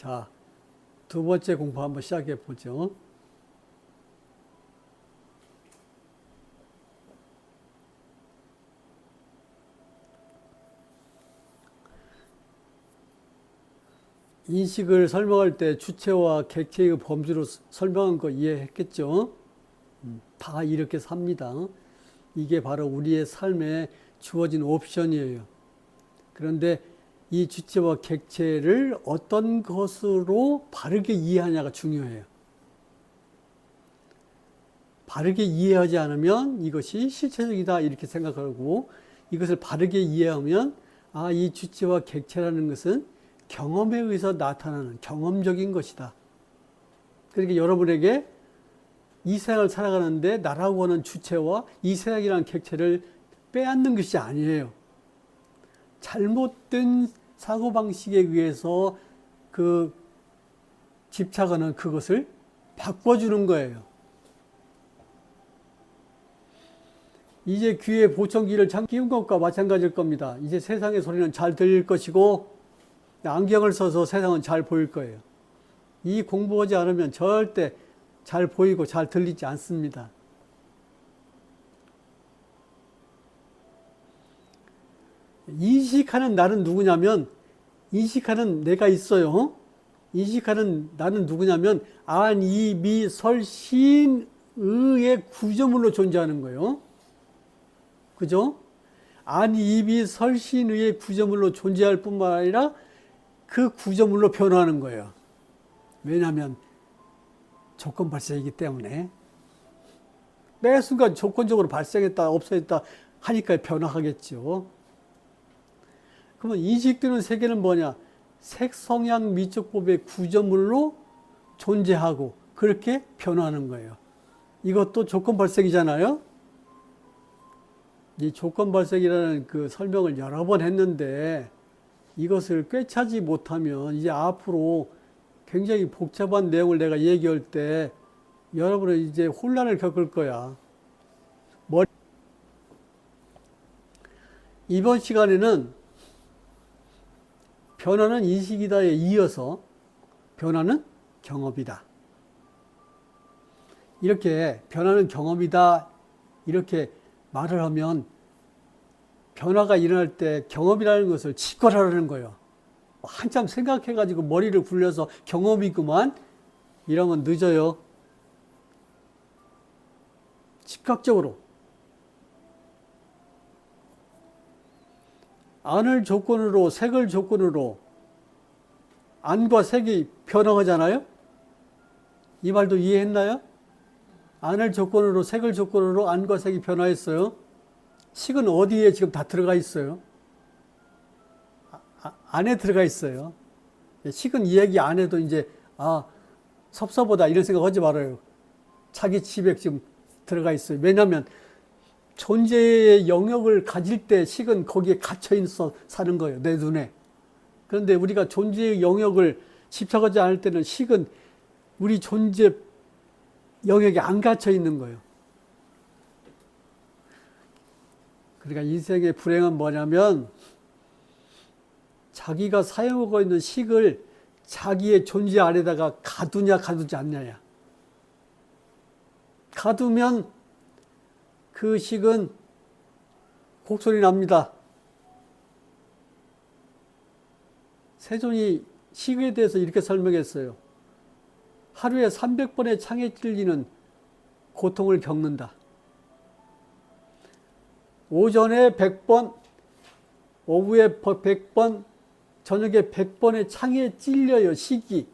자, 두 번째 공부 한번 시작해 보죠. 인식을 설명할 때 주체와 객체의 범주로 설명한 거 이해했겠죠? 다 이렇게 삽니다. 이게 바로 우리의 삶에 주어진 옵션이에요. 그런데 이 주체와 객체를 어떤 것으로 바르게 이해하냐가 중요해요. 바르게 이해하지 않으면 이것이 실체적이다 이렇게 생각하고, 이것을 바르게 이해하면 이 주체와 객체라는 것은 경험에 의해서 나타나는 경험적인 것이다. 그러니까 여러분에게 이 세상을 살아가는데 나라고 하는 주체와 이 세상이라는 객체를 빼앗는 것이 아니에요. 잘못된 사고방식에 의해서 그 집착하는 그것을 바꿔주는 거예요. 이제 귀에 보청기를 끼운 것과 마찬가지일 겁니다. 이제 세상의 소리는 잘 들릴 것이고 안경을 써서 세상은 잘 보일 거예요. 이 공부하지 않으면 절대 잘 보이고 잘 들리지 않습니다. 인식하는 나는 누구냐면, 인식하는 내가 있어요. 인식하는 나는 누구냐면 안, 이, 미, 설, 신, 의의 구조물로 존재하는 거예요. 그죠? 안, 이, 미, 설, 신, 의의 구조물로 존재할 뿐만 아니라 그 구조물로 변화하는 거예요. 왜냐하면 조건 발생이기 때문에. 매 순간 조건적으로 발생했다 없어졌다 하니까 변화하겠죠. 그러면 인식되는 세계는 뭐냐? 색성향 미적법의 구조물로 존재하고 그렇게 변화하는 거예요. 이것도 조건 발생이잖아요. 이 조건 발생이라는 그 설명을 여러 번 했는데 이것을 꿰차지 못하면 이제 앞으로 굉장히 복잡한 내용을 내가 얘기할 때 여러분은 이제 혼란을 겪을 거야. 이번 시간에는 변화는 인식이다에 이어서 변화는 경험이다. 이렇게 변화는 경험이다 이렇게 말을 하면 변화가 일어날 때 경험이라는 것을 직관하라는 거예요. 한참 생각해가지고 머리를 굴려서 경험이구만 이러면 늦어요. 즉각적으로 안을 조건으로 색을 조건으로 안과 색이 변화하잖아요. 이 말도 이해했나요? 안을 조건으로 색을 조건으로 안과 색이 변화했어요. 식은 어디에 지금 다 들어가 있어요? 안에 들어가 있어요. 식은 이야기 안 해도 이제 섭섭하다 이런 생각 하지 말아요. 자기 집에 지금 들어가 있어요. 왜냐하면 존재의 영역을 가질 때 식은 거기에 갇혀 있어 사는 거예요. 내 눈에. 그런데 우리가 존재의 영역을 집착하지 않을 때는 식은 우리 존재 영역에 안 갇혀 있는 거예요. 그러니까 인생의 불행은 뭐냐면 자기가 사용하고 있는 식을 자기의 존재 안에다가 가두냐 가두지 않냐야. 가두면 그 식은 곡소리 납니다. 세존이 식에 대해서 이렇게 설명했어요. 하루에 300번의 창에 찔리는 고통을 겪는다. 오전에 100번, 오후에 100번, 저녁에 100번의 창에 찔려요, 식이.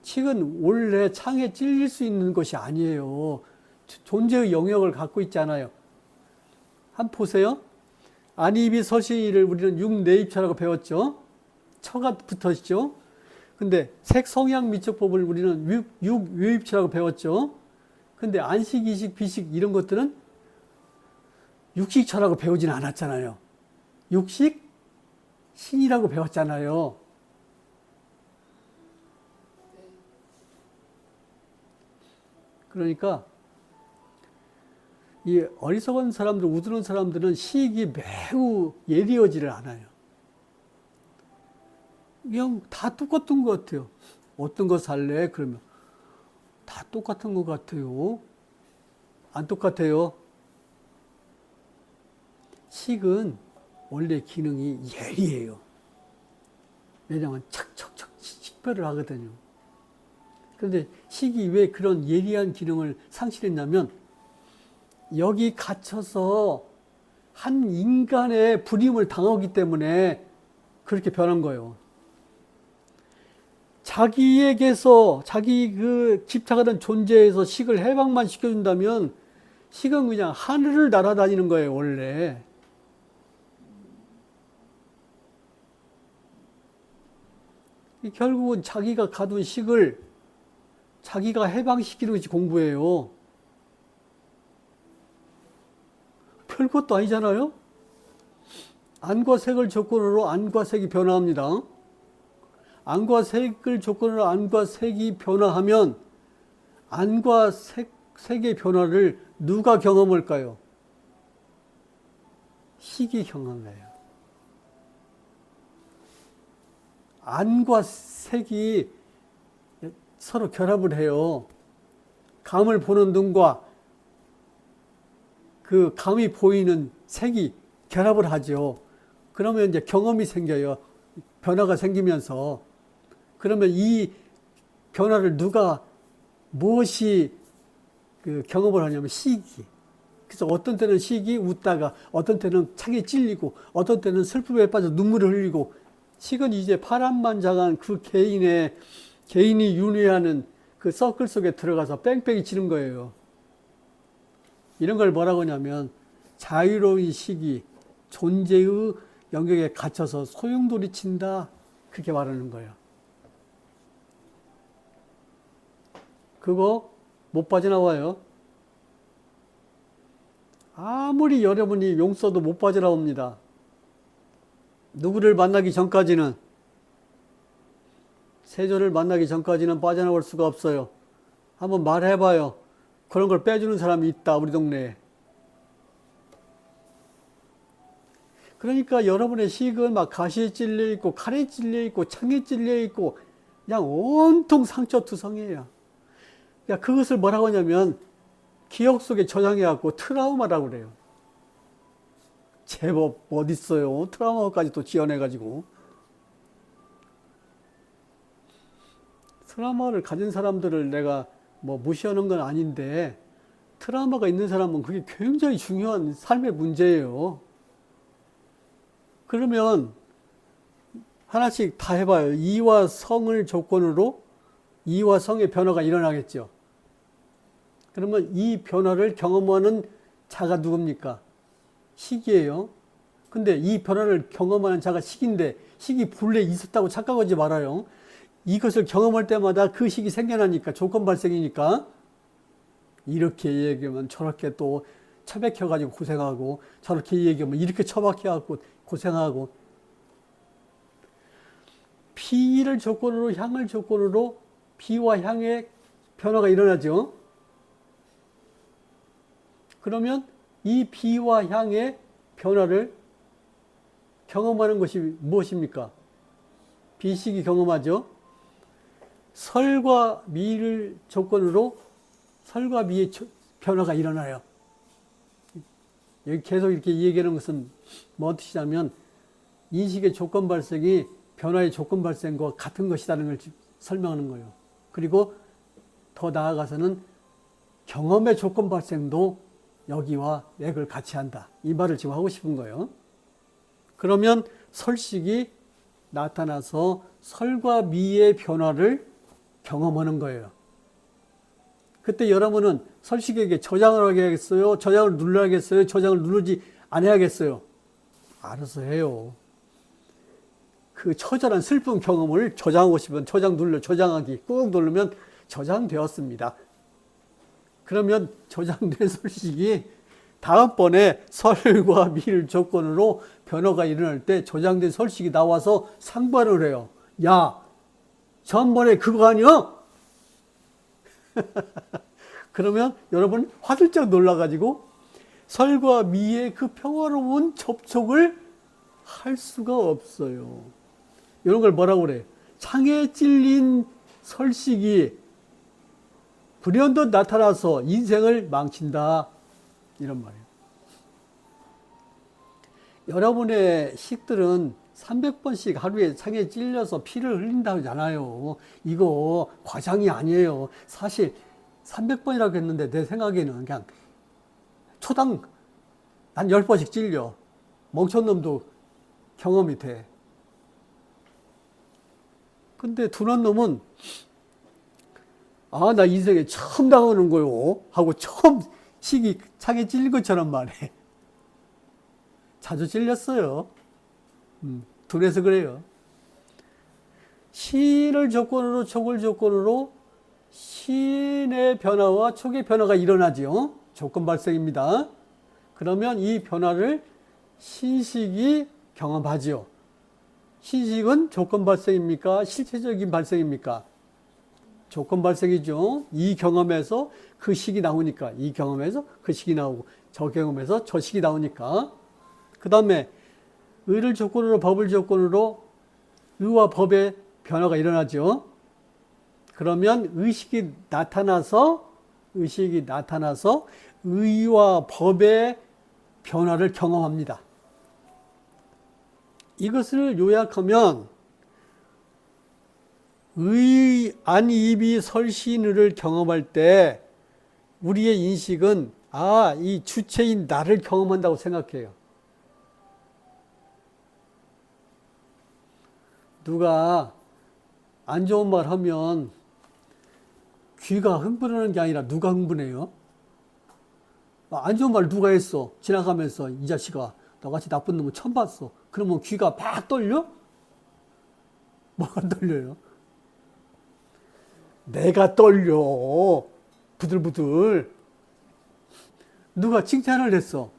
식은 원래 창에 찔릴 수 있는 것이 아니에요. 존재의 영역을 갖고 있잖아요. 한번 보세요. 안입이 서시를 우리는 육내입처라고 배웠죠. 처가 붙었죠. 근데 색성향 미적법을 우리는 육유입처라고 배웠죠. 근데 안식, 이식, 비식 이런 것들은 육식처라고 배우진 않았잖아요. 육식, 신이라고 배웠잖아요. 그러니까 이 어리석은 사람들, 우두른 사람들은 시익이 매우 예리하지를 않아요. 그냥 다 똑같은 것 같아요. 어떤 거 살래? 그러면 다 똑같은 것 같아요. 안 똑같아요. 식은 원래 기능이 예리해요. 왜냐하면 척척척 식별을 하거든요. 그런데 식이 왜 그런 예리한 기능을 상실했냐면 여기 갇혀서 한 인간의 불임을 당하기 때문에 그렇게 변한 거예요. 자기에게서 자기 그 집착하던 존재에서 식을 해방만 시켜준다면 식은 그냥 하늘을 날아다니는 거예요, 원래. 결국은 자기가 가둔 식을 자기가 해방시키는 것이 공부예요. 별것도 아니잖아요? 안과 색을 조건으로 안과 색이 변화합니다. 안과 색을 조건으로 안과 색이 변화하면 안과 색의 변화를 누가 경험할까요? 식이 경험해요. 안과 색이 서로 결합을 해요. 감을 보는 눈과 그 감이 보이는 색이 결합을 하죠. 그러면 이제 경험이 생겨요. 변화가 생기면서. 그러면 이 변화를 누가 무엇이 그 경험을 하냐면 식이. 그래서 어떤 때는 식이 웃다가 어떤 때는 창에 찔리고 어떤 때는 슬픔에 빠져 눈물을 흘리고 식은 이제 파란만장한 그 개인이 윤회하는 그 서클 속에 들어가서 뺑뺑이 치는 거예요. 이런 걸 뭐라고 하냐면 자유로운 식이 존재의 영역에 갇혀서 소용돌이 친다. 그렇게 말하는 거예요. 그거 못 빠져나와요. 아무리 여러분이 용 써도 못 빠져나옵니다. 누구를 만나기 전까지는, 세조를 만나기 전까지는 빠져나올 수가 없어요. 한번 말해봐요. 그런 걸 빼주는 사람이 있다, 우리 동네에. 그러니까 여러분의 식은 막 가시에 찔려 있고, 칼에 찔려 있고, 창에 찔려 있고, 그냥 온통 상처투성이에요. 그러니까 그것을 뭐라고 하냐면, 기억 속에 저장해갖고 트라우마라고 그래요. 제법 어딨어요. 트라우마까지 또 지어내가지고. 트라우마를 가진 사람들을 내가 뭐 무시하는 건 아닌데, 트라우마가 있는 사람은 그게 굉장히 중요한 삶의 문제예요. 그러면 하나씩 다 해봐요. 이와 성을 조건으로 이와 성의 변화가 일어나겠죠. 그러면 이 변화를 경험하는 자가 누굽니까? 식이에요. 근데 이 변화를 경험하는 자가 식인데 식이 본래 있었다고 착각하지 말아요. 이것을 경험할 때마다 그 식이 생겨나니까 조건 발생이니까 이렇게 얘기하면 저렇게 또 처박혀가지고 고생하고 저렇게 얘기하면 이렇게 처박혀갖고 고생하고 비를 조건으로 향을 조건으로 비와 향의 변화가 일어나죠. 그러면 이 비와 향의 변화를 경험하는 것이 무엇입니까? 비식이 경험하죠. 설과 미를 조건으로 설과 미의 변화가 일어나요. 여기 계속 이렇게 얘기하는 것은 뭐 뜻이냐면 인식의 조건 발생이 변화의 조건 발생과 같은 것이라는 걸 설명하는 거예요. 그리고 더 나아가서는 경험의 조건 발생도 여기와 맥을 같이 한다. 이 말을 지금 하고 싶은 거예요. 그러면 설식이 나타나서 설과 미의 변화를 경험하는 거예요. 그때 여러분은 설식에게 저장을 하겠어요? 저장을 눌러야겠어요? 저장을 누르지 않아야겠어요? 알아서 해요. 그 처절한 슬픈 경험을 저장하고 싶으면 저장 눌러, 저장하기 꾹 누르면 저장되었습니다. 그러면 저장된 설식이 다음번에 설과 미를 조건으로 변화가 일어날 때 저장된 설식이 나와서 상반을 해요. 야, 전번에 그거 아니야? 그러면 여러분 화들짝 놀라가지고 설과 미의 그 평화로운 접촉을 할 수가 없어요. 이런 걸 뭐라고 그래요? 창에 찔린 설식이 불현듯 나타나서 인생을 망친다. 이런 말이에요. 여러분의 식들은 300번씩 하루에 창에 찔려서 피를 흘린다고 하잖아요. 이거 과장이 아니에요. 사실 300번이라고 했는데 내 생각에는 그냥 초당 난 10번씩 찔려. 멍청 놈도 경험이 돼. 근데 둔한 놈은 아, 나 인생에 처음 당하는 거요. 하고 처음 식이 창에 찔린 것처럼 말해. 자주 찔렸어요. 둔해서 그래요. 신을 조건으로 촉을 조건으로 신의 변화와 촉의 변화가 일어나지요. 조건 발생입니다. 그러면 이 변화를 신식이 경험하지요. 신식은 조건 발생입니까? 실체적인 발생입니까? 조건 발생이죠. 이 경험에서 그 식이 나오니까, 이 경험에서 그 식이 나오고, 저 경험에서 저 식이 나오니까. 그 다음에 의를 조건으로 법을 조건으로 의와 법의 변화가 일어나죠. 그러면 의식이 나타나서 의와 법의 변화를 경험합니다. 이것을 요약하면 의, 안, 이비, 설신을 경험할 때 우리의 인식은 아, 이 주체인 나를 경험한다고 생각해요. 누가 안 좋은 말 하면 귀가 흥분하는 게 아니라 누가 흥분해요? 안 좋은 말 누가 했어? 지나가면서 이 자식아 너같이 나쁜 놈은 처음 봤어. 그러면 귀가 막 떨려? 뭐가 떨려요? 내가 떨려. 부들부들. 누가 칭찬을 했어.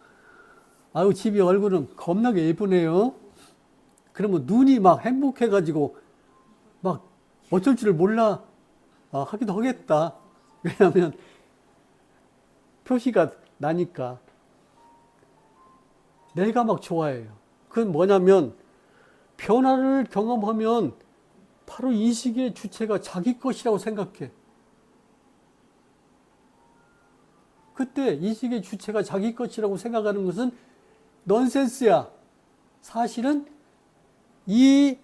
아유 집이 얼굴은 겁나게 예쁘네요. 그러면 눈이 막 행복해가지고 막 어쩔 줄을 몰라 하기도 하겠다. 왜냐하면 표시가 나니까. 내가 막 좋아해요. 그건 뭐냐면 변화를 경험하면 바로 인식의 주체가 자기 것이라고 생각해. 그때 인식의 주체가 자기 것이라고 생각하는 것은 넌센스야. 사실은 이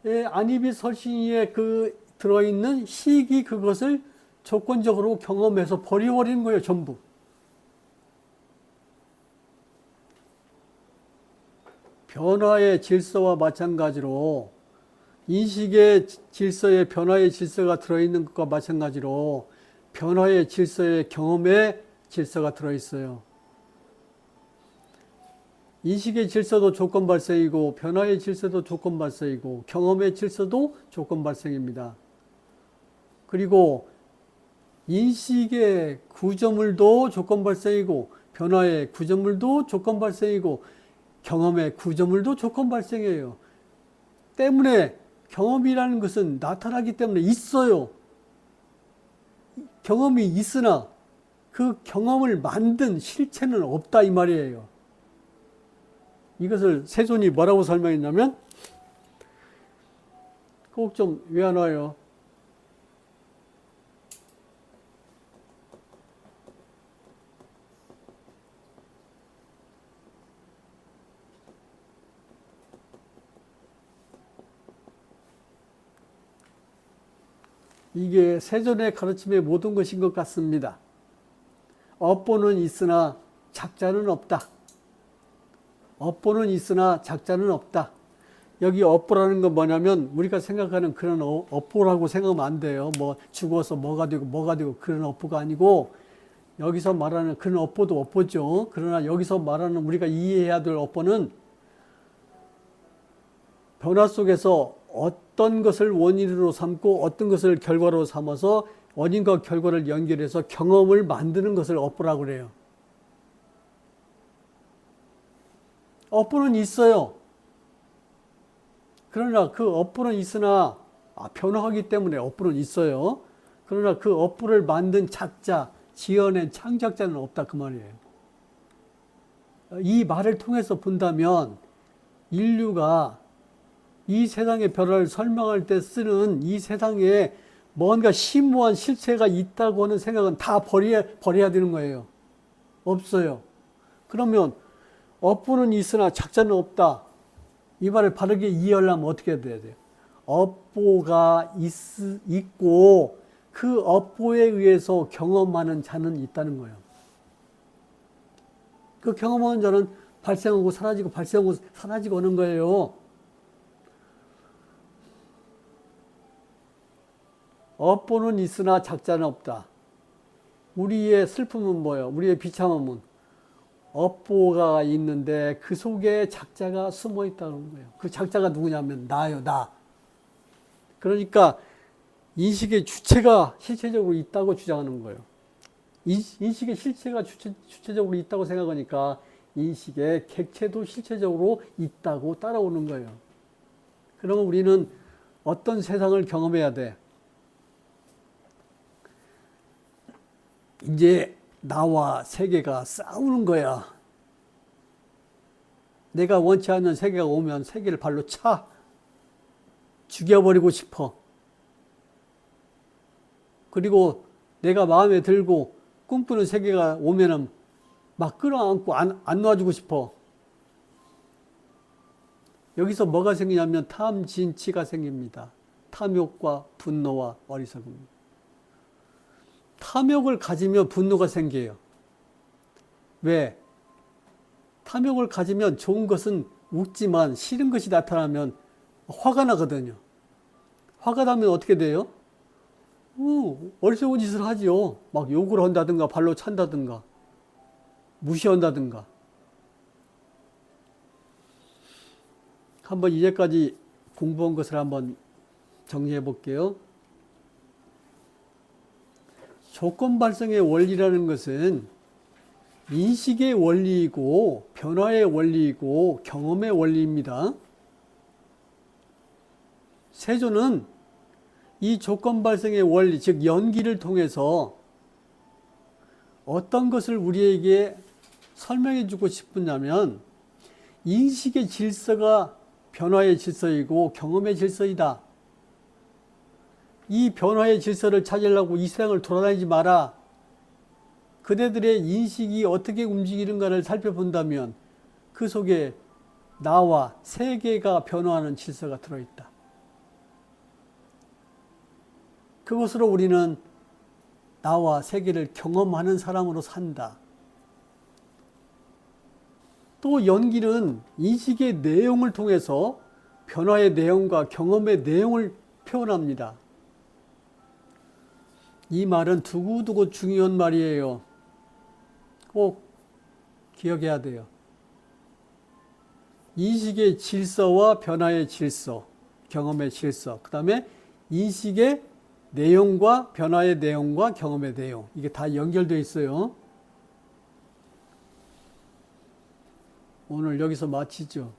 안입이 설신이에 그 들어있는 식이 그것을 조건적으로 경험해서 버려버리는 거예요, 전부. 변화의 질서와 마찬가지로 인식의 질서에 변화의 질서가 들어있는 것과 마찬가지로 변화의 질서에 경험의 질서가 들어있어요. 인식의 질서도 조건 발생이고 변화의 질서도 조건 발생이고 경험의 질서도 조건 발생입니다. 그리고 인식의 구조물도 조건 발생이고 변화의 구조물도 조건 발생이고 경험의 구조물도 조건 발생이에요. 때문에 경험이라는 것은 나타나기 때문에 있어요. 경험이 있으나 그 경험을 만든 실체는 없다 이 말이에요. 이것을 세존이 뭐라고 설명했냐면 꼭 좀 외워놔요. 이게 세존의 가르침의 모든 것인 것 같습니다. 업보는 있으나 작자는 없다. 업보는 있으나 작자는 없다. 여기 업보라는 건 뭐냐면 우리가 생각하는 그런 업보라고 생각하면 안 돼요. 뭐 죽어서 뭐가 되고 그런 업보가 아니고 여기서 말하는 그런 업보도 업보죠. 그러나 여기서 말하는 우리가 이해해야 될 업보는 변화 속에서 어떤 것을 원인으로 삼고 어떤 것을 결과로 삼아서 원인과 결과를 연결해서 경험을 만드는 것을 업보라고 그래요. 업보는 있어요. 그러나 그 업보는 있으나 변화하기 때문에 업보는 있어요. 그러나 그 업보를 만든 작자, 지어낸 창작자는 없다 그 말이에요. 이 말을 통해서 본다면 인류가 이 세상의 변화를 설명할 때 쓰는 이 세상에 뭔가 심오한 실체가 있다고 하는 생각은 다 버려야 되는 거예요. 없어요. 그러면 업보는 있으나 작자는 없다. 이 말을 바르게 이해하려면 어떻게 돼야 돼요? 업보가 있고 그 업보에 의해서 경험하는 자는 있다는 거예요. 그 경험하는 자는 발생하고 사라지고 발생하고 사라지고 하는 거예요. 업보는 있으나 작자는 없다. 우리의 슬픔은 뭐예요? 우리의 비참함은 업보가 있는데 그 속에 작자가 숨어 있다는 거예요. 그 작자가 누구냐면 나요, 나. 그러니까 인식의 주체가 실체적으로 있다고 주장하는 거예요. 인식의 실체가 주체적으로 있다고 생각하니까 인식의 객체도 실체적으로 있다고 따라오는 거예요. 그러면 우리는 어떤 세상을 경험해야 돼? 이제 나와 세계가 싸우는 거야. 내가 원치 않는 세계가 오면 세계를 발로 차. 죽여버리고 싶어. 그리고 내가 마음에 들고 꿈꾸는 세계가 오면은 막 끌어안고 안 놔주고 싶어. 여기서 뭐가 생기냐면 탐진치가 생깁니다. 탐욕과 분노와 어리석음입니다. 탐욕을 가지면 분노가 생겨요. 왜? 탐욕을 가지면 좋은 것은 웃지만 싫은 것이 나타나면 화가 나거든요. 화가 나면 어떻게 돼요? 어리석은 짓을 하지요. 막 욕을 한다든가 발로 찬다든가 무시한다든가. 한번 이제까지 공부한 것을 한번 정리해 볼게요. 조건 발생의 원리라는 것은 인식의 원리이고 변화의 원리이고 경험의 원리입니다. 세조는 이 조건 발생의 원리, 즉 연기를 통해서 어떤 것을 우리에게 설명해 주고 싶으냐면 인식의 질서가 변화의 질서이고 경험의 질서이다. 이 변화의 질서를 찾으려고 이 세상을 돌아다니지 마라. 그대들의 인식이 어떻게 움직이는가를 살펴본다면 그 속에 나와 세계가 변화하는 질서가 들어있다. 그것으로 우리는 나와 세계를 경험하는 사람으로 산다. 또 연기는 인식의 내용을 통해서 변화의 내용과 경험의 내용을 표현합니다. 이 말은 두고두고 중요한 말이에요. 꼭 기억해야 돼요. 인식의 질서와 변화의 질서, 경험의 질서, 그 다음에 인식의 내용과 변화의 내용과 경험의 내용, 이게 다 연결되어 있어요. 오늘 여기서 마치죠.